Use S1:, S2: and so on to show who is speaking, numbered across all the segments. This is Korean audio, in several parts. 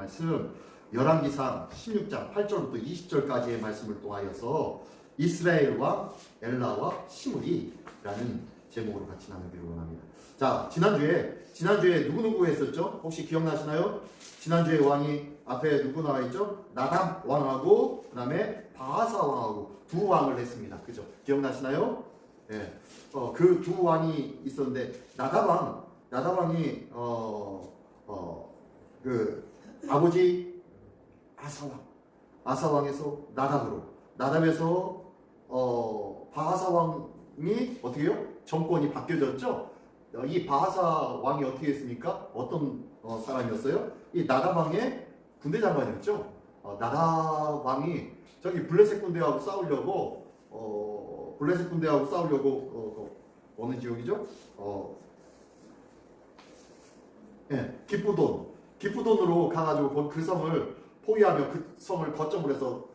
S1: 말씀 열왕기상 16장 8절부터 20절까지의 말씀을 통하여서 이스라엘 왕 엘라와 시므리라는 제목으로 같이 나누기를 원합니다. 자, 지난주에 누구 했었죠? 혹시 기억나시나요? 지난주에 왕이 앞에 누구 나와 있죠? 나담 왕하고 그다음에 바하사 왕하고 두 왕을 했습니다. 그죠? 기억나시나요? 예. 그 두 왕이 있었는데 나다왕이 그 아버지 아사왕에서 나답에서 바하사 왕이 어떻게 해요? 정권이 바뀌어졌죠? 이 바하사 왕이 어떻게 했습니까? 어떤 사람이었어요? 이 나답 왕의 군대 장관이었죠? 나답 왕이 저기 블레셋 군대하고 싸우려고 어느 지역이죠? 예, 기쁘돈으로 가가지고 그 성을 포위하며 그 성을 거점으로 해서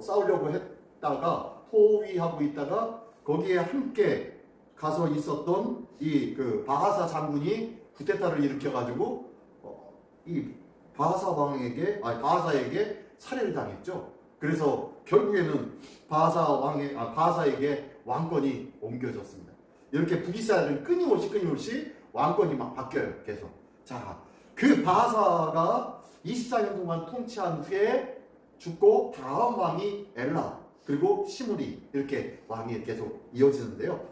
S1: 싸우려고 했다가 포위하고 있다가 거기에 함께 가서 있었던 이 그 바하사 장군이 쿠데타를 일으켜가지고 이 바하사에게 살해를 당했죠. 그래서 결국에는 바하사에게 왕권이 옮겨졌습니다. 이렇게 북이스라엘은 끊임없이 왕권이 막 바뀌어요. 계속. 자, 그 바하사가 24년 동안 통치한 후에 죽고 다음 왕이 엘라 그리고 시므리 이렇게 왕이 계속 이어지는데요.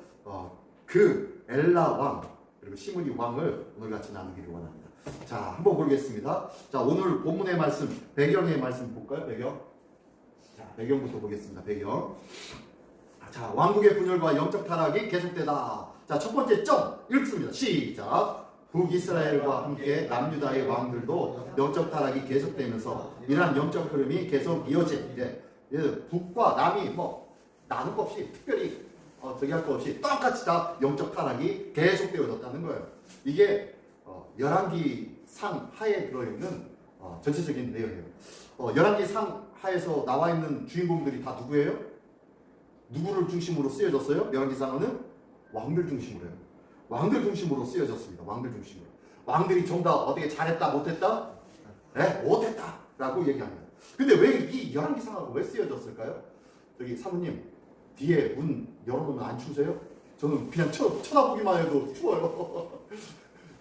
S1: 그 엘라 왕 그리고 시므리 왕을 오늘 같이 나누기를 원합니다. 자, 한번 보겠습니다. 자, 오늘 본문의 말씀, 배경의 말씀 볼까요? 자, 배경부터 보겠습니다. 배경. 자, 왕국의 분열과 영적 타락이 계속되다. 자, 첫 번째 점 읽습니다. 시작. 북이스라엘과 함께 남유다의 왕들도 영적 타락이 계속되면서 이러한 영적 흐름이 계속 이어지는데 북과 남이 나눌 것 없이 특별히 저기 할 것 없이 똑같이 다 영적 타락이 계속되어졌다는 거예요. 이게 열왕기 상 하에 들어있는 전체적인 내용이에요. 열왕기 상 하에서 나와 있는 주인공들이 다 누구예요? 누구를 중심으로 쓰여졌어요? 열왕기 상하는 왕들 중심으로 해요. 왕들 중심으로 쓰여졌습니다. 왕들 중심으로. 왕들이 좀 더 어떻게 잘했다 못했다? 네, 못했다 라고 얘기합니다. 근데 왜 이 열왕기 상하가 왜 쓰여졌을까요? 저기 사모님 뒤에 문 열어놓으면 안 추우세요? 저는 그냥 쳐다보기만 해도 추워요.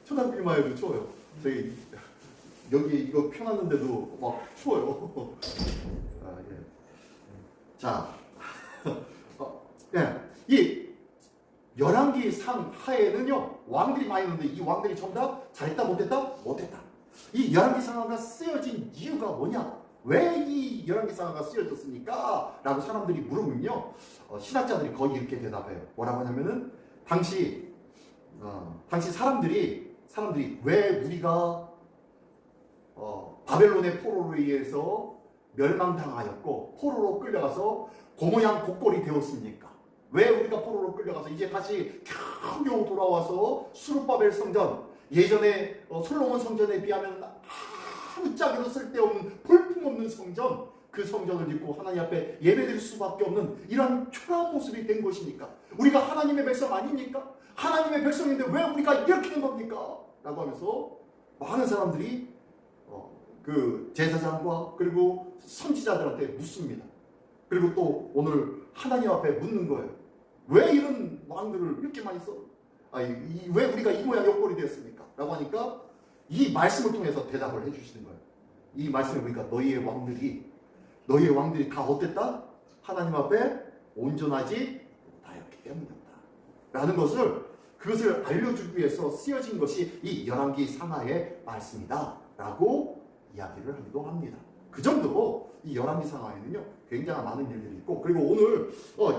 S1: 쳐다보기만 해도 추워요. 저기 여기 이거 펴놨는데도 막 추워요. 예. 자, 예. 이 열왕기 상 하에는요 왕들이 많이 있는데 이 왕들이 전부 다 잘했다 못했다? 못했다. 이 열왕기 상하가 쓰여진 이유가 뭐냐? 왜 이 열왕기 상하가 쓰여졌습니까? 라고 사람들이 물으면요 신학자들이 거의 이렇게 대답해요. 뭐라고 하냐면은 당시 사람들이 왜 우리가 바벨론의 포로로 의해서 멸망당하였고 포로로 끌려가서 고모양 곡골이 되었습니까? 왜 우리가 포로로 끌려가서 이제 다시 겨우 돌아와서 수르바벨 성전 예전에 솔로몬 성전에 비하면 아무짝에도 쓸데없는 볼품없는 성전 그 성전을 짓고 하나님 앞에 예배드릴 수밖에 없는 이런 초라한 모습이 된 것입니까? 우리가 하나님의 백성 아닙니까? 하나님의 백성인데 왜 우리가 이렇게 된 겁니까? 라고 하면서 많은 사람들이 그 제사장과 그리고 선지자들한테 묻습니다. 그리고 또 오늘 하나님 앞에 묻는 거예요. 왜 이런 왕들을 이렇게 많이 써? 왜 우리가 이 모양 역골이 되었습니까? 라고 하니까 이 말씀을 통해서 대답을 해주시는 거예요. 이 말씀을 보니까 너희의 왕들이 다 어땠다? 하나님 앞에 온전하지 못하였기 때문이었다. 라는 그것을 알려주기 위해서 쓰여진 것이 이 열왕기 상하의 말씀이다. 라고 이야기를 하기도 합니다. 그 정도로 이 열왕기 상하에는요 굉장히 많은 일들이 있고 그리고 오늘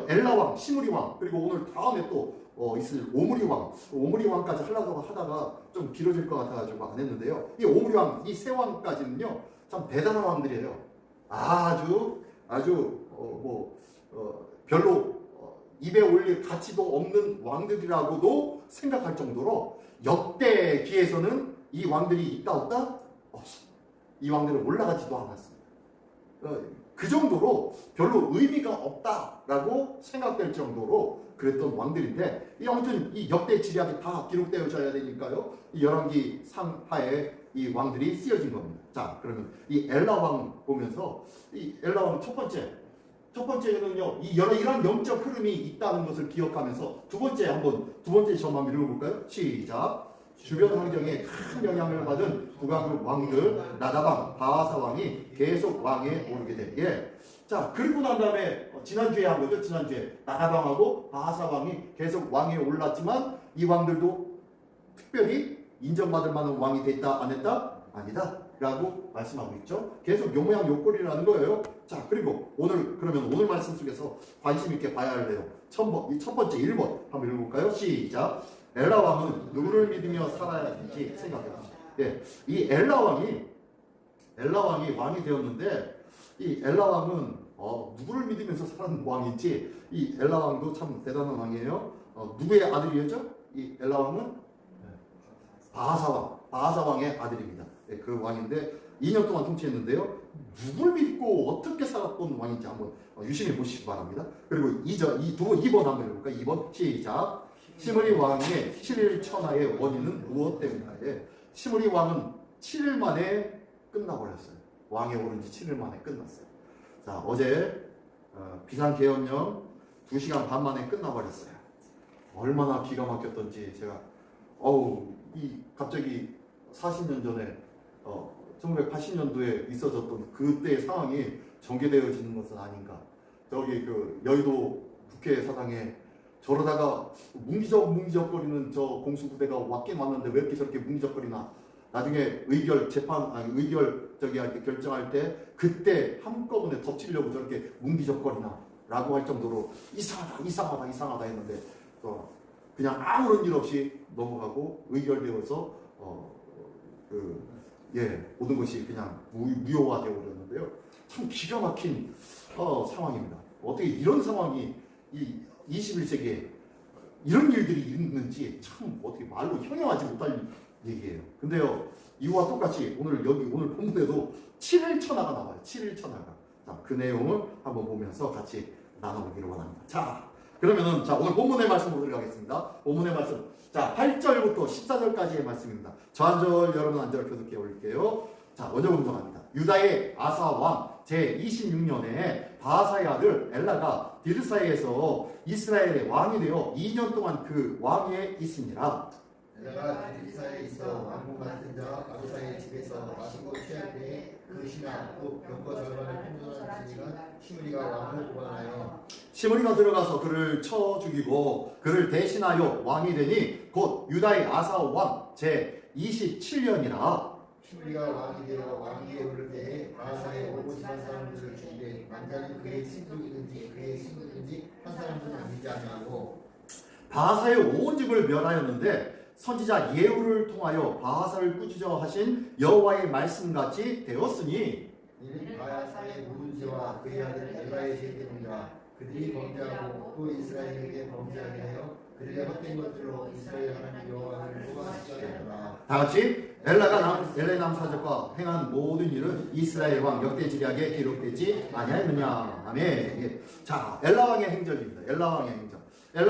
S1: 엘라왕, 시므리왕 그리고 오늘 다음에 또 있을 오므리왕까지 하려고 하다가 좀 길어질 것 같아가지고 안 했는데요. 이 오므리왕, 이 세 왕까지는요 참 대단한 왕들이에요. 아주 별로 입에 올릴 가치도 없는 왕들이라고도 생각할 정도로 역대기에서는 이 왕들이 있다 없다? 없어. 이 왕들은 올라가지도 않았습니다. 그 정도로 별로 의미가 없다라고 생각될 정도로 그랬던 왕들인데 아무튼 이 역대 지략이 다 기록되어져야 되니까요. 이 열왕기 상하에 이 왕들이 쓰여진 겁니다. 자, 그러면 이 엘라 왕 보면서 이 엘라 왕 첫 번째는요, 이런 영적 흐름이 있다는 것을 기억하면서 두 번째 점 한번 읽어볼까요? 시작. 주변 환경에 큰 영향을 받은 북왕국 왕들 나다방, 바하사 왕이 계속 왕에 오르게 돼. 예. 자, 그리고 난 다음에 지난주에 한 거죠. 지난주에 나다방하고 바하사 왕이 계속 왕에 올랐지만 이 왕들도 특별히 인정받을 만한 왕이 됐다 안 했다? 아니다 라고 말씀하고 있죠. 계속 요 모양 요 꼴이라는 거예요. 자, 그리고 그러면 오늘 말씀 속에서 관심 있게 봐야 할래요. 첫 번째 1번 한번 읽어볼까요? 시작. 엘라 왕은 누구를 믿으며 살아야 되는지 생각해봅시다. 예, 이 엘라 왕이 왕이 되었는데 이 엘라 왕은 누구를 믿으면서 사는 왕인지 이 엘라 왕도 참 대단한 왕이에요. 누구의 아들이었죠? 이 엘라 왕은 바하사 왕의 아들입니다. 예, 그 왕인데 2년 동안 통치했는데요. 누굴 믿고 어떻게 살았던 왕인지 한번 유심히 보시기 바랍니다. 그리고 2번 한번 해볼까요? 2번 시작. 시므리 왕의 7일 천하의 원인은 무엇 때문일까요? 예, 시므리 왕은 7일 만에 끝나버렸어요. 왕에 오른 지 7일 만에 끝났어요. 자, 어제 비상계엄령 2시간 반 만에 끝나버렸어요. 얼마나 기가 막혔던지 제가 갑자기 40년 전에 1980년도에 있어졌던 그때의 상황이 전개되어지는 것은 아닌가. 저기 그 여의도 국회 사당에 저러다가 뭉기적거리는 저 공수부대가 왔긴 왔는데 왜 이렇게 저렇게 뭉기적거리나. 나중에 의결 할 때 결정할 때 그때 한꺼번에 덮치려고 저렇게 뭉기적거리나 라고 할 정도로 이상하다 했는데 그냥 아무런 일 없이 넘어가고 의결되어서 모든 것이 그냥 무효화되어 버렸는데요. 참 기가 막힌 상황입니다. 어떻게 이런 상황이 이 21세기에 이런 일들이 있는지 참 어떻게 말로 형용하지 못할 얘기예요. 근데요, 이와 똑같이 오늘 본문에도 7일 천하가 나와요. 7일 천하가. 자, 그 내용을 한번 보면서 같이 나눠보기를 원합니다. 자, 그러면은 오늘 본문의 말씀으로 들어가겠습니다. 본문의 말씀. 자, 8절부터 14절까지의 말씀입니다. 저 한 절, 여러분 한 절 교독해 올릴게요. 자, 먼저 분명합니다. 유다의 아사 왕 제26년에 바하사의 아들 엘라가 디르사에서 이스라엘의 왕이 되어 2년 동안 그 왕위에 있으니라.
S2: 엘라가 디르사에 있어 왕국 맡은 자 아사의 집에서 마시고 취할 때에 그 신하 곧 병거 절반을 평정한 지니가 시므리가 왕을 고관하여
S1: 시므리가 들어가서 그를 쳐 죽이고 그를 대신하여 왕이 되니 곧 유다의 아사 왕 제27년이라.
S2: 시므리가 왕이 되어 왕위에 오를 때에 바하사의 온 집안 사람들을 죽이되 만자는 그의 친족이든지 그의 친구든지 한 사람도 남기지 아니하고
S1: 바하사의 온 집을 멸하였는데 선지자 예후를 통하여 바하사를 꾸짖어 하신 여호와의 말씀같이 되었으니
S2: 이는 바하사의 모든 죄와 그의 아들 엘라의 죄 때문이라. 그들이 범죄하고 또 이스라엘에게 범죄하게 하여 그들의 헛된 것들로 이스라엘 하나님 여호와를 노하시려니라.
S1: 다 같이 엘레 남사적과 행한 모든 일은 이스라엘 왕 역대지략에 기록되지 아니하였느냐. 아멘. 예. 자, 엘라 왕의 행적입니다. 엘라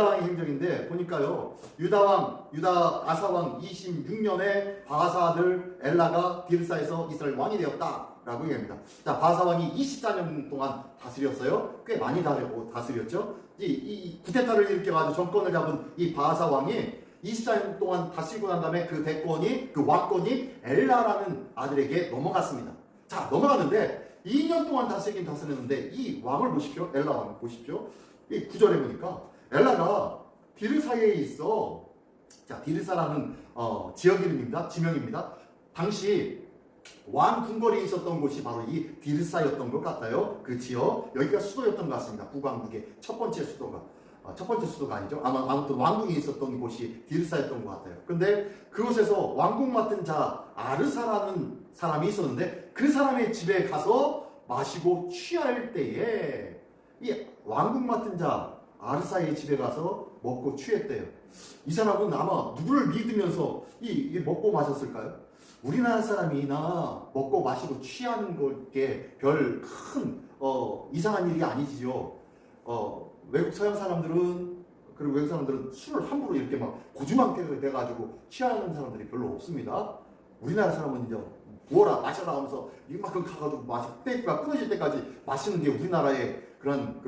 S1: 왕의 행적인데 보니까요, 유다 아사 왕 26년에 바하사 아들 엘라가 디르사에서 이스라엘 왕이 되었다라고 얘기합니다. 자, 바하사 왕이 24년 동안 다스렸어요. 꽤 많이 다스렸죠. 이 쿠데타를 일으켜가지고 정권을 잡은 이 바하사 왕이 24년 동안 다스리고 난 다음에 그 왕권이 엘라라는 아들에게 넘어갔습니다. 자, 넘어갔는데 2년 동안 다스렸는데 이 왕을 보십시오. 엘라 왕을 보십시오. 이 9절에 보니까 엘라가 디르사에 있어. 자, 디르사라는 지역 이름입니다. 지명입니다. 당시 왕 궁궐이 있었던 곳이 바로 이 디르사였던 것 같아요. 그 지역. 여기가 수도였던 것 같습니다. 북왕국의 첫 번째 수도가 아니죠. 아무튼 왕궁이 있었던 곳이 디르사였던 것 같아요. 근데 그곳에서 왕궁 맡은 자 아르사라는 사람이 있었는데 그 사람의 집에 가서 마시고 취할 때에 이 왕궁 맡은 자 아르사의 집에 가서 먹고 취했대요. 이 사람은 아마 누구를 믿으면서 이 먹고 마셨을까요? 우리나라 사람이나 먹고 마시고 취하는 게 별 큰 이상한 일이 아니지요. 외국 서양 사람들은 그리고 외국 사람들은 술을 함부로 이렇게 막 고주망태가 돼가지고 취하는 사람들이 별로 없습니다. 우리나라 사람은요, 부어라 마셔라 하면서 이만큼 가가지고 테이프가 끊어질 때까지 마시는 게 우리나라의 그런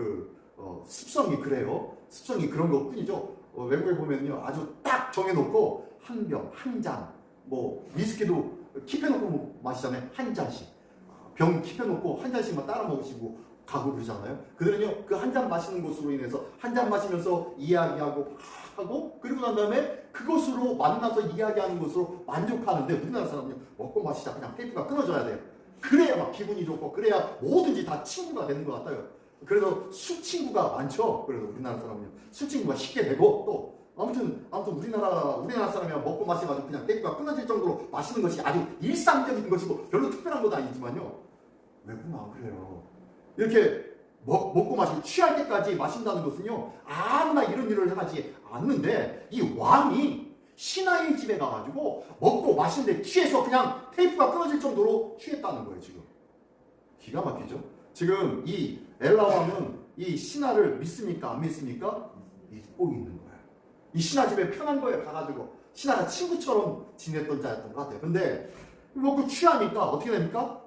S1: 습성이 그래요. 습성이 그런 것 뿐이죠. 외국에 보면요, 아주 딱 정해놓고 한 병, 한 잔, 뭐 위스키도 킵해놓고 마시잖아요. 한 잔씩. 병 킵해놓고 한 잔씩만 따라 먹으시고 가고 그러잖아요. 그들은요, 그 한 잔 마시는 것으로 인해서 한 잔 마시면서 이야기하고 하고, 그리고 난 다음에 그것으로 만나서 이야기하는 것으로 만족하는데, 우리나라 사람은요, 먹고 마시자 그냥 테이프가 끊어져야 돼요. 그래야 막 기분이 좋고, 그래야 뭐든지 다 친구가 되는 것 같아요. 그래서 술 친구가 많죠. 그래서 우리나라 사람은요, 술 친구가 쉽게 되고, 또 아무튼 우리나라 사람이 먹고 마셔가지고 그냥 테이프가 끊어질 정도로 마시는 것이 아주 일상적인 것이고 별로 특별한 것도 아니지만요, 외국은 안 그래요. 이렇게 먹고 마시고 취할 때까지 마신다는 것은요, 아무나 이런 일을 하지 않는데, 이 왕이 신하의 집에 가가지고 먹고 마시는데 취해서 그냥 테이프가 끊어질 정도로 취했다는 거예요. 지금 기가 막히죠. 지금 이 엘라 왕은 이 신하를 믿습니까? 안 믿습니까? 믿고 있는 거예요. 이 신하 집에 편한 거예요. 가가지고 신하가 친구처럼 지냈던 자였던 것 같아요. 근데 먹고 취하니까 어떻게 됩니까?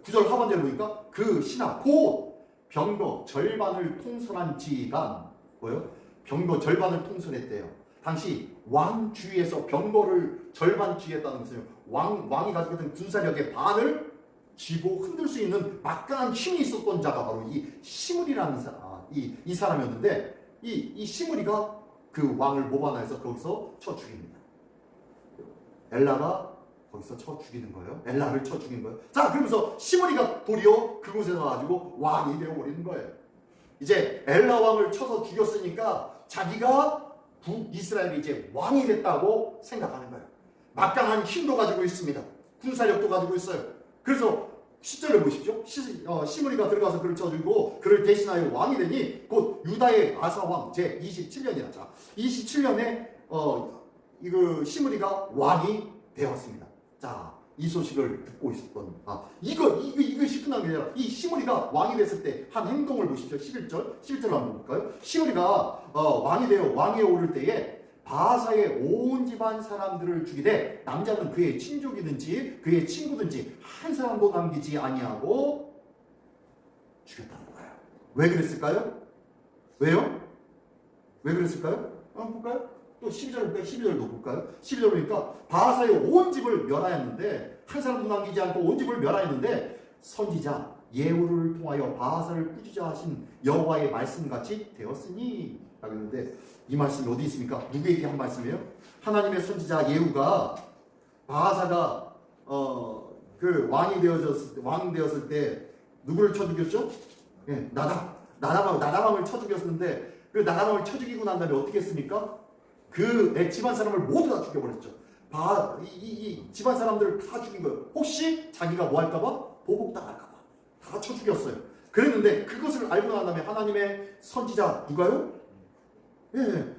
S1: 9절 하반절에 보니까 그 신하 곧 병거 절반을 통솔한 지가 뭐예요? 병거 절반을 통솔했대요. 당시 왕 주위에서 병거를 절반 쥐했다는 것은 왕이 가지고 있던 군사력의 반을 쥐고 흔들 수 있는 막강한 힘이 있었던 자가 바로 이 시므리라는 이 사람이었는데, 이 시므리가 그 왕을 모반해서 거기서 쳐 죽입니다. 엘라가 거기서 쳐 죽이는 거예요. 엘라를 쳐 죽인 거예요. 자, 그러면서 시므리가 도리어 그곳에서 가지고 왕이 되어버리는 거예요. 이제 엘라 왕을 쳐서 죽였으니까 자기가 북이스라엘이 이제 왕이 됐다고 생각하는 거예요. 막강한 힘도 가지고 있습니다. 군사력도 가지고 있어요. 그래서 10절을 보십시오. 시므리가 들어가서 그를 쳐주고 그를 대신하여 왕이 되니 곧 유다의 아사왕 제27년이라. 자, 27년에 이거 시므리가 왕이 되었습니다. 자, 이 소식을 듣고 있었던 이것이 끝난 게 아니라 이 시므리가 왕이 됐을 때 한 행동을 보십시오. 11절 한번 볼까요? 시므리가 왕이 되어 왕위에 오를 때에 바하사의 온 집안 사람들을 죽이되 남자는 그의 친족이든지 그의 친구든지 한 사람도 남기지 아니하고 죽였다는 거예요. 왜 그랬을까요? 왜요? 왜 그랬을까요? 한번 볼까요? 또 12절 볼까요? 12절도 볼까요? 12절 보니까 바하사의 온 집을 멸하였는데, 한 사람도 남기지 않고 온 집을 멸하였는데 선지자 예후를 통하여 바하사를 꾸짖어 하신 여호와의 말씀같이 되었으니 라고 했는데, 이 말씀이 어디 있습니까? 누구에게 한 말씀이에요? 하나님의 선지자 예후가 바하사가 그 왕 되었을 때 누구를 쳐 죽였죠? 예, 나다방을 쳐 죽였는데, 그 나다방을 쳐 죽이고 난 다음에 어떻게 했습니까? 그 집안 사람을 모두 다 죽여버렸죠. 이 집안 사람들을 다 죽인 거예요. 혹시 자기가 뭐 할까봐? 보복당할까봐 다 쳐 죽였어요. 그랬는데 그것을 알고 난 다음에 하나님의 선지자 누가요?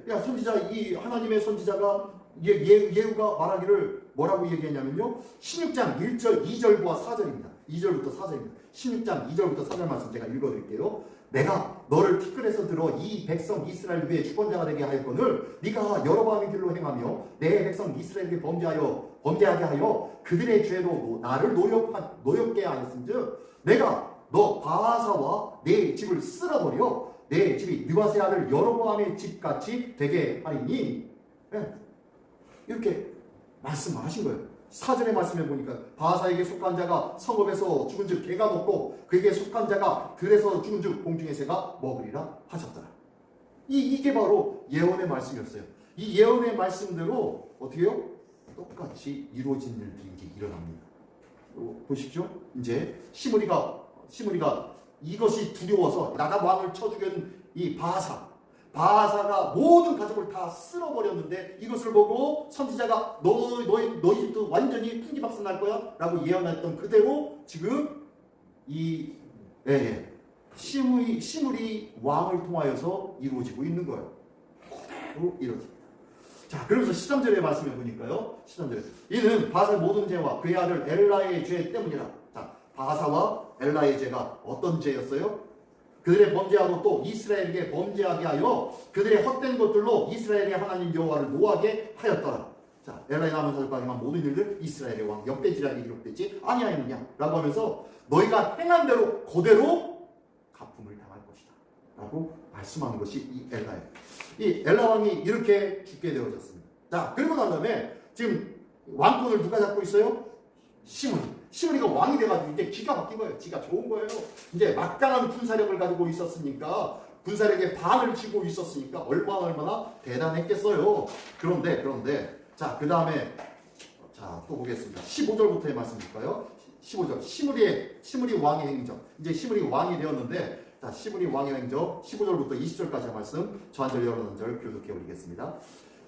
S1: 선지자, 이 하나님의 선지자가 예후가 말하기를 뭐라고 얘기했냐면요, 16장 1절 2절과 4절입니다. 2절부터 4절입니다. 16장 2절부터 4절 말씀 제가 읽어드릴게요. 내가 너를 티끌에서 들어 이 백성 이스라엘 위에 주권자가 되게 하였거늘 네가 여로보암의 길로 행하며 내 백성 이스라엘에게 범죄하게 하여 그들의 죄로 나를 노엽게 하였은즉 내가 너 바하사와 내 집을 쓸어버려 내 집이 느바세 아들 여로보암의 집같이 되게 하리니, 이렇게 말씀하신 거예요. 4절의 말씀에 보니까 바하사에게 속한 자가 성읍에서 죽은 즉 개가 먹고 그에게 속한 자가 들에서 죽은 즉 공중의 새가 먹으리라 하셨더라. 이게 바로 예언의 말씀이었어요. 이 예언의 말씀대로 어떻게 해요? 똑같이 이루어진 일들이 이제 일어납니다. 보십시오. 이제 시므리가 이것이 두려워서 나답 왕을 쳐 죽인 이 바하사가 모든 가족을 다 쓸어버렸는데, 이것을 보고 선지자가 너희 집도 완전히 풍기박산 날 거야 라고 예언했던 그대로 지금 이 시므리 왕을 통하여서 이루어지고 있는 거예요. 그대로 이루어집니다. 자, 그러면서 13절의 말씀에 보니까요, 13절에 이는 바하사의 모든 죄와 그의 아들 엘라의 죄 때문이라. 자, 바하사와 엘라의 죄가 어떤 죄였어요? 그들의 범죄하고 또 이스라엘에게 범죄하게 하여 그들의 헛된 것들로 이스라엘의 하나님 여호와를 노하게 하였더라. 자, 엘라에 남은 사람과 행한 모든 일들 이스라엘의 왕 역대지략이 기록되지 아니하였느냐 라고 하면서 너희가 행한 대로 그대로 갚음을 당할 것이다 라고 말씀하는 것이 이 엘라예요. 이 엘라 왕이 이렇게 죽게 되어졌습니다. 자, 그리고 난 다음에 지금 왕권을 누가 잡고 있어요? 시므리가 왕이 돼가지고 이제 기가 막힌 거예요. 지가 좋은 거예요. 이제 막강한 군사력을 가지고 있었으니까, 군사력의 반을 쥐고 있었으니까 얼마나 대단했겠어요. 그런데 자, 그 다음에 자, 또 보겠습니다. 15절부터의 말씀 볼까요? 15절 시므리 왕의 행적. 이제 시므리 왕이 되었는데, 자, 시므리 왕의 행적 15절부터 20절까지의 말씀 저 한 절 여러 한 절 교독해 올리겠습니다.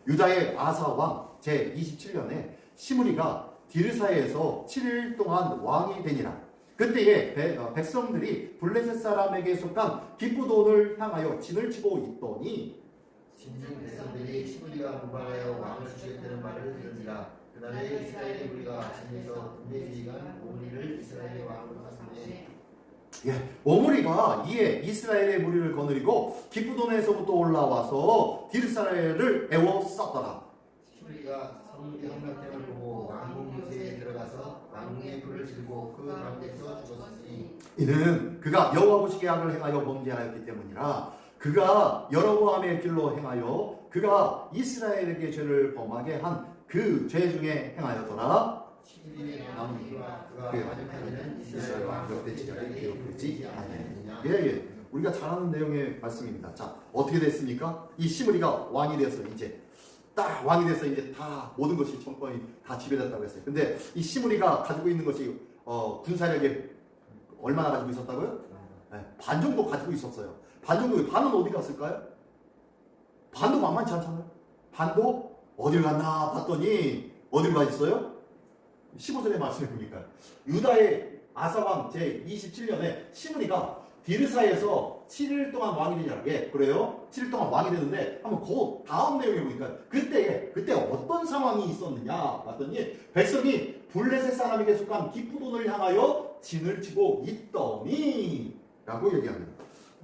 S1: 유다의 아사 왕 제 27년에 시므리가 디르사에서 7일 동안 왕이 되니라. 그때에 백성들이 블레셋 사람에게 속한 기쁘돈을 향하여 진을 치고 있더니
S2: 진중 백성들이 시므리가 모방하여 왕을 주겠다는 말을 들으니라. 그날에 이스라엘의 무리가 진에서 군대지휘관 오므리를 이스라엘의 왕으로 삼으니
S1: 오므리가 이에 이스라엘의 무리를 거느리고 기쁘돈에서부터 올라와서 디르사를 에워쌌더라.
S2: 시므리가 성문의 함락됨을 보고 왕궁 요새에 들어가서 왕궁에 불을 지르고 그 가운데서 죽었으니
S1: 이는 그가 여호와 보시기에 악을 행하여 범죄하였기 때문이라. 그가 여로보암의 길로 행하여 그가 이스라엘에게 죄를 범하게 한 그 죄 중에 행하였더라.
S2: 시므리의 남은 이와 그가
S1: 그래요.
S2: 반역하는
S1: 이스라엘
S2: 이스라엘
S1: 왕
S2: 왕
S1: 역대지략이 기록되지 아니하였느냐.
S2: 아니하였느냐.
S1: 우리가 잘 아는 내용의 말씀입니다. 자, 어떻게 됐습니까? 이 시므리가 왕이 됐어요. 이제 딱 왕이 돼서 이제 다 모든 것이 정권이 다 지배됐다고 했어요. 근데 이 시므리가 가지고 있는 것이 군사력에 얼마나 가지고 있었다고요? 네, 반 정도 가지고 있었어요. 반은 어디 갔을까요? 반도 만만치 않잖아요. 반도 어딜 갔나 봤더니 어딜 가 있어요? 15절의 말씀해 보니까 유다의 아사왕 제 27년에 시므리가 디르사에서 7일 동안 왕이 되냐? 예, 그래요. 7일 동안 왕이 되는데 한번 그 다음 내용에 보니까 그때 어떤 상황이 있었느냐 봤더니 백성이 블레셋 사람에게 속한 기쁘돈을 향하여 진을 치고 있더니 라고 얘기합니다.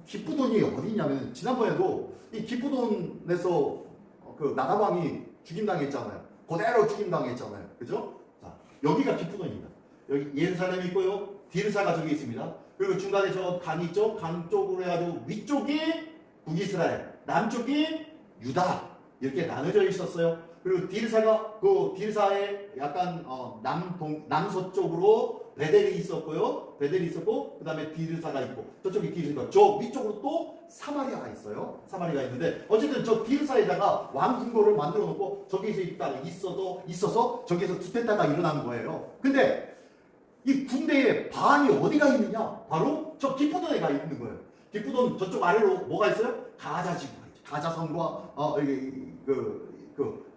S1: 기쁘돈이 어디냐면 지난번에도 이 기쁘돈에서 그 나다왕이 죽임당했잖아요. 그대로 죽임당했잖아요. 그죠? 자, 여기가 기쁘돈입니다. 여기 예루살렘이 있고요. 디르사가 저기 있습니다. 그리고 중간에 저 강이 있죠? 강 쪽으로 해가지고 위쪽이 북이스라엘, 남쪽이 유다 이렇게 나눠져 있었어요. 그리고 디르사의 약간 남서쪽으로 베델이 있었고요. 베델이 있었고 그 다음에 디르사가 있고 저쪽이 디르사가 저 위쪽으로 또 사마리아가 있어요. 사마리아가 있는데 어쨌든 저 디르사에다가 왕궁궐을 만들어 놓고 저기서 있어서 저기에서 주택다가 일어난 거예요. 근데 이 군대의 반이 어디가 있느냐? 바로 저 기쁘돈에 가 있는 거예요. 기쁘돈 저쪽 아래로 뭐가 있어요? 가자 지구가 있죠. 가자성과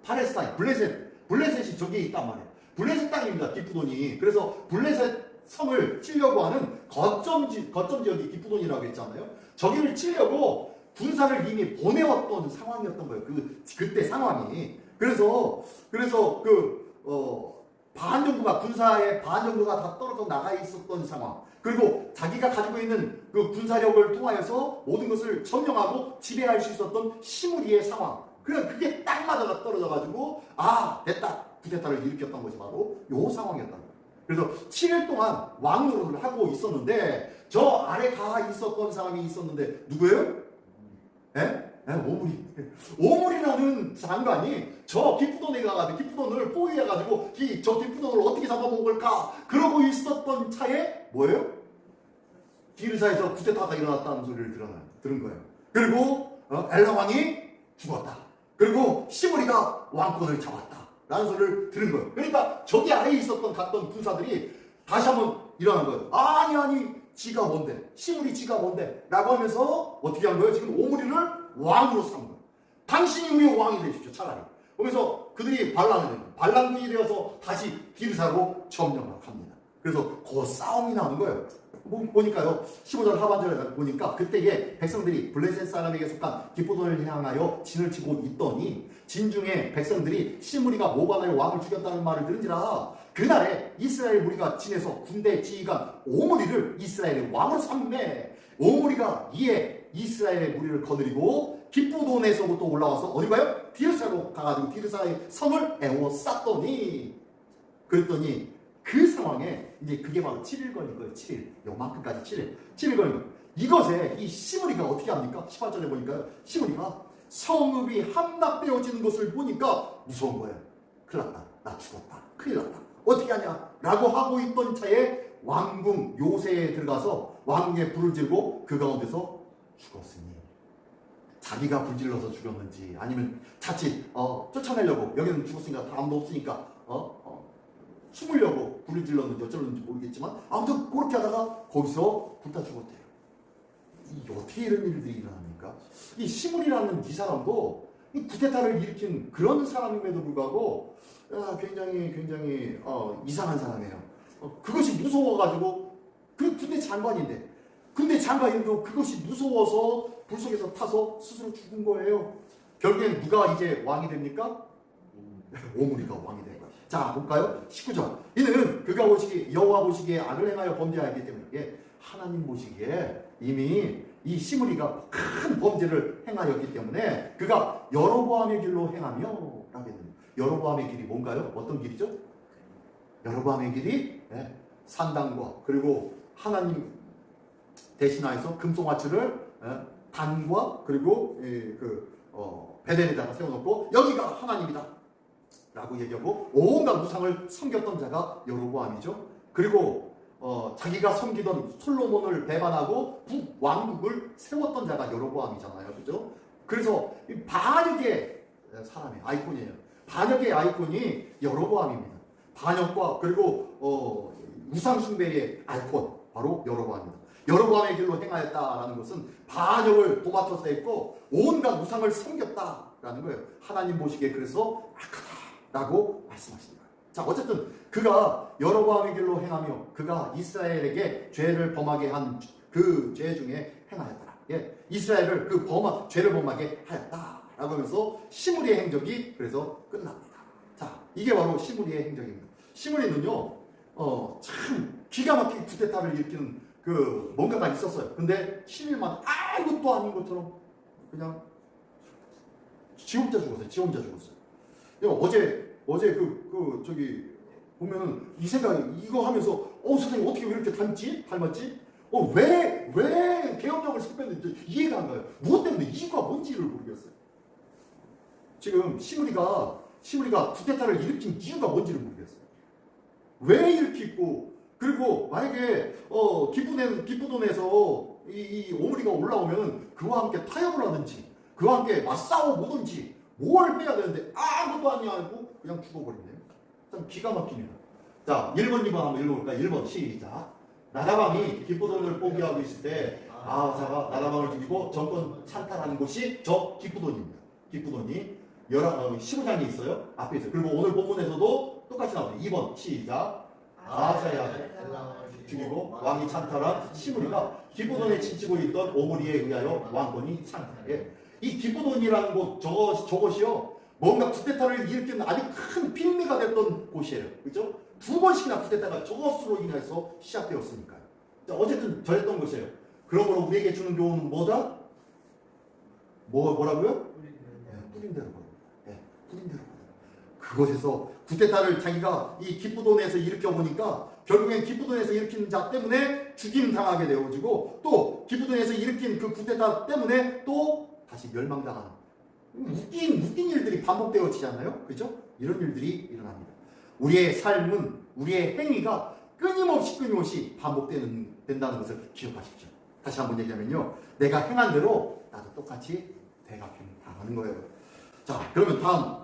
S1: 팔레스타인, 블레셋이 저기 있단 말이에요. 블레셋 땅입니다. 기쁘돈이. 그래서 블레셋 성을 치려고 하는 거점 지역이 기쁘돈이라고 했잖아요. 저기를 치려고 군사를 이미 보내왔던 상황이었던 거예요. 그때 상황이. 그래서 반 정도가 군사의 반 정도가 다 떨어져 나가 있었던 상황. 그리고 자기가 가지고 있는 그 군사력을 통하여서 모든 것을 점령하고 지배할 수 있었던 시므리의 상황. 그게 딱 맞아가 떨어져가지고 됐다. 쿠데타를 일으켰던 것이 바로 요 상황이었던 거예요. 그래서 7일 동안 왕 노릇을 하고 있었는데 저 아래 가 있었던 사람이 있었는데 누구예요? 오므리라는 장관이 저 기쁘돈에 가가지고 기쁘돈을 포위해가지고 저 기쁘돈을 어떻게 잡아먹을까 그러고 있었던 차에 뭐예요? 디르사에서 쿠데타가 일어났다는 소리를 들은 거예요. 그리고 엘라 왕이 죽었다. 그리고 시므리가 왕권을 잡았다. 라는 소리를 들은 거예요. 그러니까 저기 아래에 갔던 군사들이 다시 한번 일어난 거예요. 아니 지가 뭔데? 시므리 지가 뭔데? 라고 하면서 어떻게 한 거예요? 지금 오므리를 왕으로 삼은 거예요. 당신이 우리 왕이 되십시오. 차라리. 그래서 그들이 반란군이 되어서 다시 디르사로 점령을 합니다. 그래서 그 싸움이 나는 거예요. 보니까요 15절 하반절에 보니까 그때에 백성들이 블레셋 사람에게 속한 기쁘돈을 향하여 진을 치고 있더니 진중에 백성들이 시므리가 모반하여 왕을 죽였다는 말을 들은지라 그날에 이스라엘 무리가 진에서 군대 지휘관 오므리를 이스라엘의 왕으로 삼매 오므리가 이에 이스라엘의 무리를 거느리고 기쁘돈에서부터 올라와서 어디 가요? 디르사로 가가지고 디르사의 성을 에워쌌더니, 그랬더니 그 상황에 이제 그게 바로 7일 걸린 거예요. 7일. 요만큼까지 7일 걸린 거예요. 이것에 이 시므리가 어떻게 합니까? 18절에 보니까요. 시므리가 성읍이 함락되어지는 것을 보니까 무서운 거예요. 큰일 났다. 나 죽었다. 큰일 났다. 어떻게 하냐? 라고 하고 있던 차에 왕궁 요새에 들어가서 왕궁에 불을 지르고 그 가운데서 죽었으니, 자기가 불질러서 죽였는지 아니면 자칫 쫓아내려고, 여기는 죽었으니까 다음도 없으니까 숨으려고 불을 질렀는지 어쩌는지 모르겠지만 아무튼 그렇게 하다가 거기서 불타 죽었대요. 어떻게 이런 일들이 일어납니까? 이 시므리라는 이 사람도 이 쿠데타를 일으킨 그런 사람임에도 불구하고 굉장히 이상한 사람이에요. 그것이 무서워가지고, 그 군대 장관인데, 근데 장관인도 그것이 무서워서 불 속에서 타서 스스로 죽은 거예요. 결국엔 누가 이제 왕이 됩니까? 오므리가 왕이 된 거예요. 자, 볼까요? 19절. 이는 그가 보시기에, 여호와 보시기에 악을 행하여 범죄하기 때문에, 하나님 보시기에 이미 이 시므리가 큰 범죄를 행하였기 때문에 그가 여로보암의 길로 행하며 라고 했는데, 여로보암의 길이 뭔가요? 어떤 길이죠? 여로보암의 길이 산당과 그리고 하나님 대신하여서 금송아치를 단과 그리고 베델에다가 세워놓고 여기가 하나님이다 라고 얘기하고 온갖 우상을 섬겼던 자가 여로보암이죠. 그리고 자기가 섬기던 솔로몬을 배반하고 북왕국을 세웠던 자가 여로보암이잖아요. 그죠? 그래서 반역의 사람의 아이콘이에요. 반역의 아이콘이 여로보암입니다. 반역과 그리고 우상 숭배의 아이콘 바로 여로보암입니다. 여로보암의 길로 행하였다라는 것은 반역을 도맡아서 했고 온갖 우상을 섬겼다라는 거예요. 하나님 보시기에 그래서 악하다라고 말씀하십니다. 자, 어쨌든 그가 여로보암의 길로 행하며 그가 이스라엘에게 죄를 범하게 한 그 죄 중에 행하였다. 이스라엘을 죄를 범하게 하였다라고 하면서 시므리의 행적이 그래서 끝납니다. 자, 이게 바로 시므리의 행적입니다. 시므리는요, 참 기가 막히게 쿠데타를 일으키는 뭔가가 있었어요. 근데 7일만 아무것도 아닌 것처럼 그냥 지 혼자 죽었어요. 어제 저기 보면은 이 생각이 이거 하면서 선생님 어떻게 왜 이렇게 닮았지? 왜 개혁력을 섞였는지 이해가 안 가요. 무엇 때문에 이유가 뭔지를 모르겠어요. 지금 시므리가 쿠데타를 일으킨 이유가 뭔지를 모르겠어요. 왜 이렇게 있고, 그리고 만약에 기쁘돈에서 이 오므리가 올라오면 그와 함께 타협을 하든지 그와 함께 맞싸워 보든지 뭘 빼야 되는데 아무것도 아니고 그냥 죽어버리네요. 참 기가 막힙니다. 자, 1번 2번 한번 읽어볼까요? 1번 시작. 나다방이 기쁘돈을 포기하고 있을 때 아하사가 나다방을 죽이고 정권 찬탈하는 곳이 저 기쁘돈입니다. 기쁘돈이 15장이 있어요. 앞에 있어요. 그리고 오늘 본문에서도 똑같이 나오죠. 2번 시작. 아하사야 죽이고 왕이 찬탈한 시므리가 기쁘돈에 지치고 있던 오므리에 의하여 왕권이 창탈해. 이 기쁘돈이라는 곳 저것이요 뭔가 쿠데타를 일으키는 아주 큰 필미가 됐던 곳이에요. 그렇죠? 2번씩이나 쿠데타가 저것으로 인해서 시작되었으니까요. 자, 어쨌든 저랬던 것이에요. 그러므로 우리에게 주는 교훈은 뭐다? 뭐라고요? 뿌린 대로 뿌린 대로. 그곳에서 쿠데타를 자기가 이 기쁘돈에서 일으켜보니까 결국엔 기쁘돈에서 일으킨 자 때문에 죽임 당하게 되어지고 또 기쁘돈에서 일으킨 그 쿠데타 때문에 또 다시 멸망당하는 웃긴 일들이 반복되어지지 않나요? 그죠? 이런 일들이 일어납니다. 우리의 삶은 우리의 행위가 끊임없이 반복된다는 것을 기억하십시오. 다시 한번 얘기하면요, 내가 행한 대로 나도 똑같이 대갚임 당하는 거예요. 자, 그러면 다음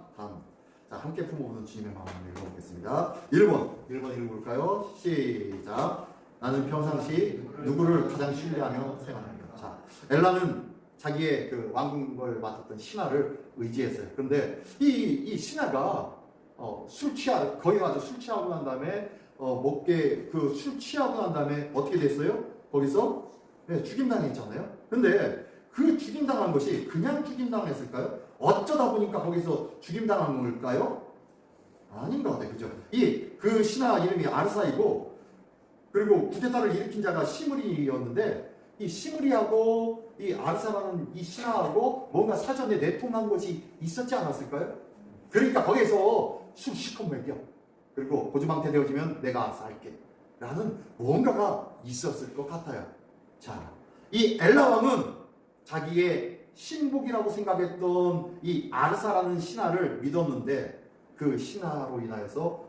S1: 자, 함께 품어보는 주님의 마음을 읽어보겠습니다. 1번 읽어볼까요? 시작. 나는 평상시 누구를 가장 신뢰하며 생각합니다. 자, 엘라는 자기의 왕궁을 맡았던 신하를 의지했어요. 그런데 이 신하가 거기 가서 술 취하고 난 다음에 술 취하고 난 다음에 어떻게 됐어요? 거기서 죽임당했잖아요. 근데 그 죽임당한 것이 그냥 죽임당했을까요? 어쩌다 보니까 거기서 죽임당한 걸까요? 아닌 것 같아요. 그죠? 그 신하 이름이 아르사이고, 그리고 쿠데타를 일으킨 자가 시므리였는데, 이 시므리하고 이 아르사라는 이 신하하고 뭔가 사전에 내통한 것이 있었지 않았을까요? 그러니까 거기에서 실컷 먹여. 그리고 고주망태 되어지면 내가 알아서 할게. 라는 뭔가가 있었을 것 같아요. 자, 이 엘라 왕은 자기의 신복이라고 생각했던 이 아르사라는 신하를 믿었는데 그 신하로 인하여서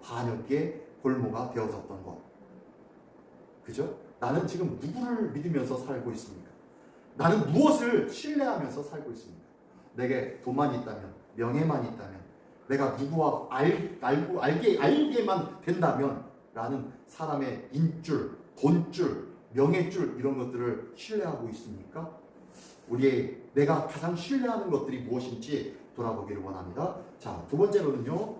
S1: 반역의 골모가 되어졌던 것. 그죠? 나는 지금 누구를 믿으면서 살고 있습니까? 나는 무엇을 신뢰하면서 살고 있습니까? 내게 돈만 있다면, 명예만 있다면, 내가 누구와 알게만 된다면 라는 사람의 인줄, 돈줄, 명예줄 이런 것들을 신뢰하고 있습니까? 내가 가장 신뢰하는 것들이 무엇인지 돌아보기를 원합니다. 자, 두 번째로는요.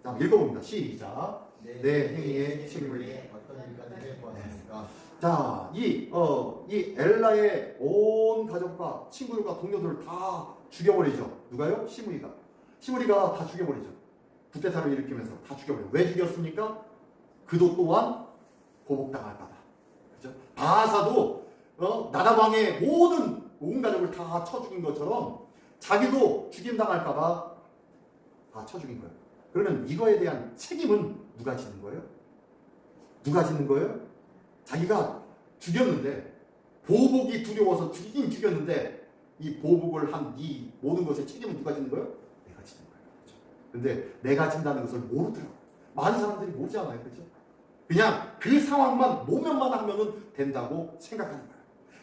S1: 자, 읽어봅니다. 시작. 내 행위의 책임을
S2: 어떤 일까지 해보았습니까?
S1: 자, 이 엘라의 온 가족과 친구들과 동료들을 다 죽여버리죠. 누가요? 시므리가 다 죽여버리죠. 구테타를 일으키면서 다 죽여버려요. 왜 죽였습니까? 그도 또한 보복당할까봐. 그죠? 바하사도 나답 왕의 모든 온 가족을 다 쳐 죽인 것처럼 자기도 죽임당할까봐 다 쳐 죽인 거예요. 그러면 이거에 대한 책임은 누가 지는 거예요? 누가 지는 거예요? 자기가 죽였는데 보복이 두려워서 죽이긴 죽였는데 이 보복을 한 이 모든 것의 책임은 누가 지는 거예요? 내가 지는 거예요. 그렇죠? 근데 내가 진다는 것을 모르더라고요. 많은 사람들이 모르잖아요. 그렇죠? 그냥 그 상황만 모면만 하면은 된다고 생각하는 거예요.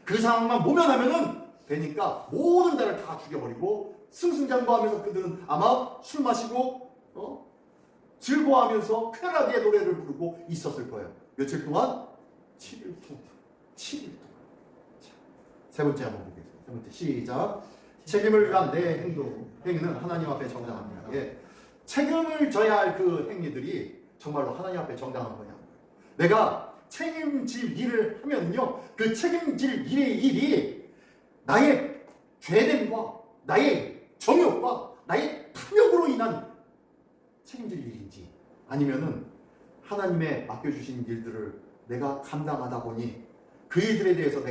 S1: 그 상황만 모면하면은 되니까 모든 자를 다 죽여버리고 승승장구하면서 그들은 아마 술 마시고 즐거워하면서 쾌락의 노래를 부르고 있었을 거예요. 며칠 동안? 7일 동안. 7일 동안. 자, 세 번째 한번 보겠습니다. 세 번째 시작. 책임을 위한 내 행위는 하나님 앞에 정당합니다. 예. 책임을 져야 할 그 행위들이 정말로 하나님 앞에 정당한 거냐. 내가 책임질 일을 하면요. 그 책임질 일이 나의 죄됨과 나의 정욕과 나의 탐욕으로 인한 책임질 일인지 아니면은 하나님의 맡겨주신 일들을 내가 감당하다 보니 그 일들에 대해서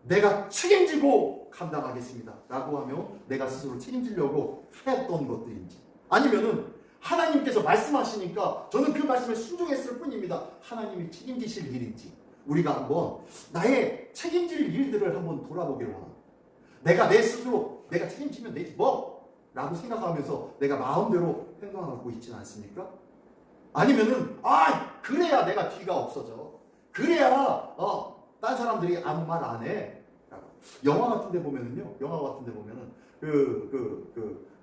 S1: 내가 책임지고 감당하겠습니다 라고 하며 내가 스스로 책임지려고 했던 것들인지 아니면은 하나님께서 말씀하시니까 저는 그 말씀에 순종했을 뿐입니다. 하나님이 책임지실 일인지 우리가 한번 나의 책임질 일들을 한번 돌아보기를 원합니다. 내가 내 스스로 내가 책임지면 되지 뭐 라고 생각하면서 내가 마음대로 행동하고 있지는 않습니까? 아니면은 그래야 내가 뒤가 없어져. 그래야 딴 사람들이 아무 말 안 해. 영화 같은 데 보면은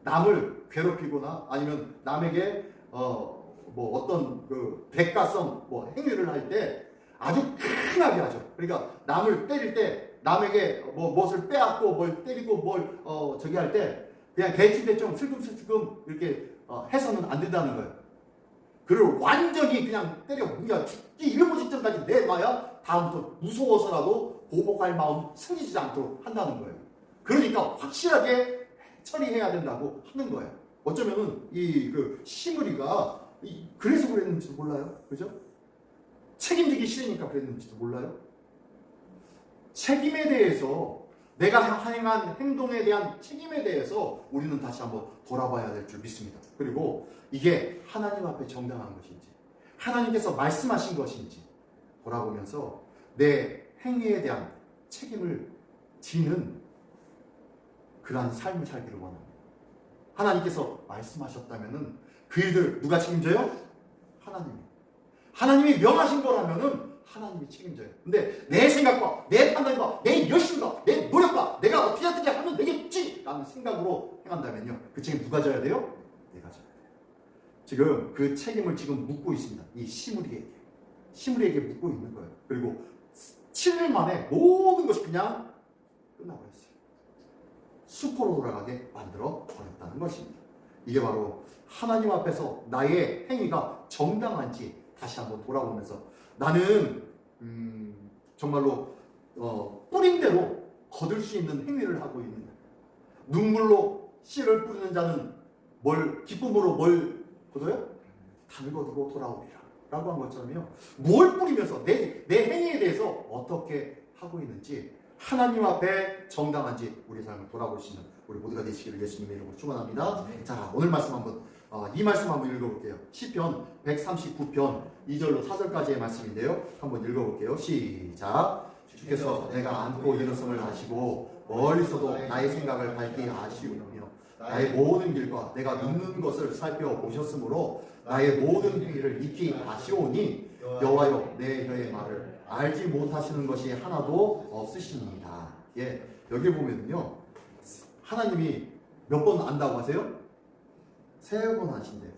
S1: 남을 괴롭히거나 아니면 남에게 어떤 대가성 행위를 할 때 아주 큰하게 하죠. 그러니까 남을 때릴 때 남에게 무엇을 빼앗고 뭘 때리고 뭘 저기 할 때 그냥 대충 슬금슬금 이렇게 해서는 안 된다는 거예요. 그를 완전히 그냥 때려 죽기 일보 직전까지 내놔야 다음부터 무서워서라도 보복할 마음 생기지 않도록 한다는 거예요. 그러니까 확실하게 처리해야 된다고 하는 거예요. 어쩌면은 시므리가 그래서 그랬는지도 몰라요. 그죠? 책임지기 싫으니까 그랬는지도 몰라요. 책임에 대해서 내가 행한 행동에 대한 책임에 대해서 우리는 다시 한번 돌아봐야 될 줄 믿습니다. 그리고 이게 하나님 앞에 정당한 것인지 하나님께서 말씀하신 것인지 돌아보면서 내 행위에 대한 책임을 지는 그러한 삶을 살기를 원합니다. 하나님께서 말씀하셨다면은 그 일들 누가 책임져요? 하나님이 명하신 거라면은 하나님이 책임져요. 근데 내 생각과 내 판단과 내 열심과 내 노력과 내가 어떻게 하면 되겠지 라는 생각으로 행한다면요. 그 책임 누가 져야 돼요? 내가 져야 돼요. 지금 그 책임을 지금 묻고 있습니다. 이 시므리에게 묻고 있는 거예요. 그리고 7일 만에 모든 것이 그냥 끝나버렸어요. 수포로 돌아가게 만들어 버렸다는 것입니다. 이게 바로 하나님 앞에서 나의 행위가 정당한지 다시 한번 돌아보면서 나는 정말로 뿌린 대로 거둘 수 있는 행위를 하고 있는 거예요. 눈물로 씨를 뿌리는 자는 기쁨으로 뭘 거둬요? 단을 거두고 돌아오리라 라고 한 것처럼요. 뭘 뿌리면서 내 행위에 대해서 어떻게 하고 있는지, 하나님 앞에 정당한지 우리 삶을 돌아볼 수 있는 우리 모두가 되시기를 예수님의 이름으로 축원합니다. 자, 오늘 말씀 한번 이 말씀 한번 읽어볼게요. 시편 139편 2절로 4절까지의 말씀인데요. 한번 읽어볼게요. 시작. 주께서 내가 안고 일어섬을 아시고 멀리서도 나의 생각을 밝히 아시오며 나의 모든 길과 내가 눕는 것을 살펴보셨으므로 나의 모든 행위를 익히 아시오니 여호와여 내 혀의 말을 알지 못하시는 것이 하나도 없으시니이다. 예, 여기 보면요, 하나님이 몇 번 안다고 하세요? 3번 하신대요.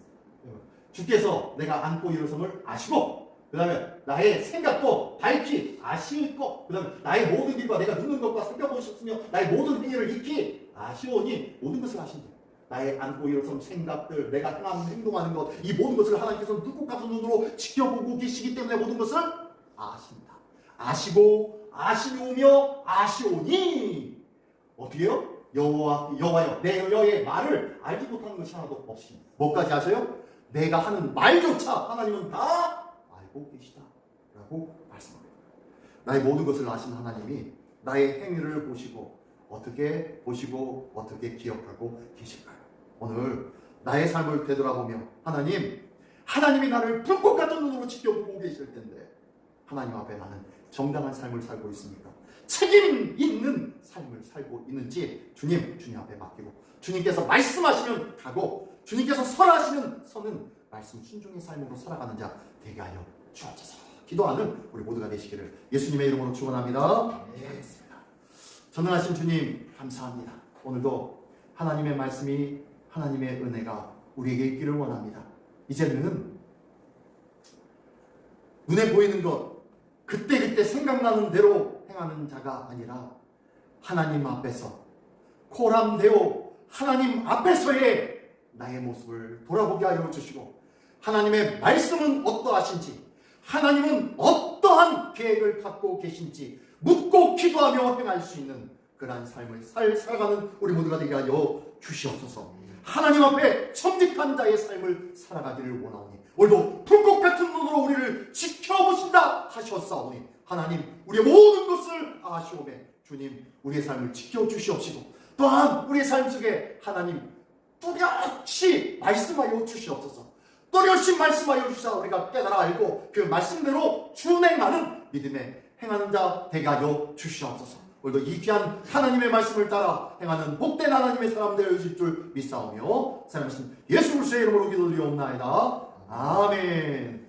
S1: 주께서 내가 안고 일어섬을 아시고, 그 다음에 나의 생각도 밝히 아시고, 그 다음에 나의 모든 길과 내가 눕는 것과 살펴보셨으며 나의 모든 행위를 익히 아시오니 모든 것을 아신대요. 나의 안고 일어선 생각들, 내가 행하는 행동하는 것, 이 모든 것을 하나님께서 눈꽃 같은 눈으로 지켜보고 계시기 때문에 모든 것을 아신다. 아시고 아시오며 아시오니 어떻게요? 여호와여 내 여의 말을 알지 못하는 것이 하나도 없이 뭐까지 아셔요? 내가 하는 말조차 하나님은 다 알고 계시다 라고 말씀합니다. 나의 모든 것을 아신 하나님이 나의 행위를 보시고 어떻게 기억하고 계실까요? 오늘 나의 삶을 되돌아보며 하나님이 나를 불꽃 같은 눈으로 지켜보고 계실 텐데 하나님 앞에 나는 정당한 삶을 살고 있습니까? 책임 있는 삶을 살고 있는지 주님 앞에 맡기고, 주님께서 말씀하시면 가고, 주님께서 설하시면 서는 말씀 순종의 삶으로 살아가는 자 되게 하여 주옵소서. 기도하는 우리 모두가 되시기를 예수님의 이름으로 축원합니다. 전능하신 주님 감사합니다. 오늘도 하나님의 말씀이, 하나님의 은혜가 우리에게 있기를 원합니다. 이제는 눈에 보이는 것, 그때그때 생각나는 대로 행하는 자가 아니라 하나님 앞에서 코람되어 하나님 앞에서의 나의 모습을 돌아보게 하여 주시고, 하나님의 말씀은 어떠하신지, 하나님은 어떠한 계획을 갖고 계신지 묻고 기도하며 행할 수 있는 그러한 삶을 살아가는 우리 모두가 되게 하여 주시옵소서. 하나님 앞에 정직한 자의 삶을 살아가기를 원하오니 오늘도 불꽃 같은 눈으로 우리를 지켜보신다 하셨사오니 하나님 우리의 모든 것을 아시오매 주님 우리의 삶을 지켜주시옵시고, 또한 우리의 삶 속에 하나님 뚜렷이 말씀하여 주시옵소서. 뚜렷이 말씀하여 주시사 우리가 깨달아 알고 그 말씀대로 준행하는 믿음에 행하는 자 되게 하여 주시옵소서. 오늘도 이 귀한 하나님의 말씀을 따라 행하는 복된 하나님의 사람 되어주실 줄 믿사오며, 사랑하신 예수 그리스도의 이름으로 기도드리옵나이다. 아멘.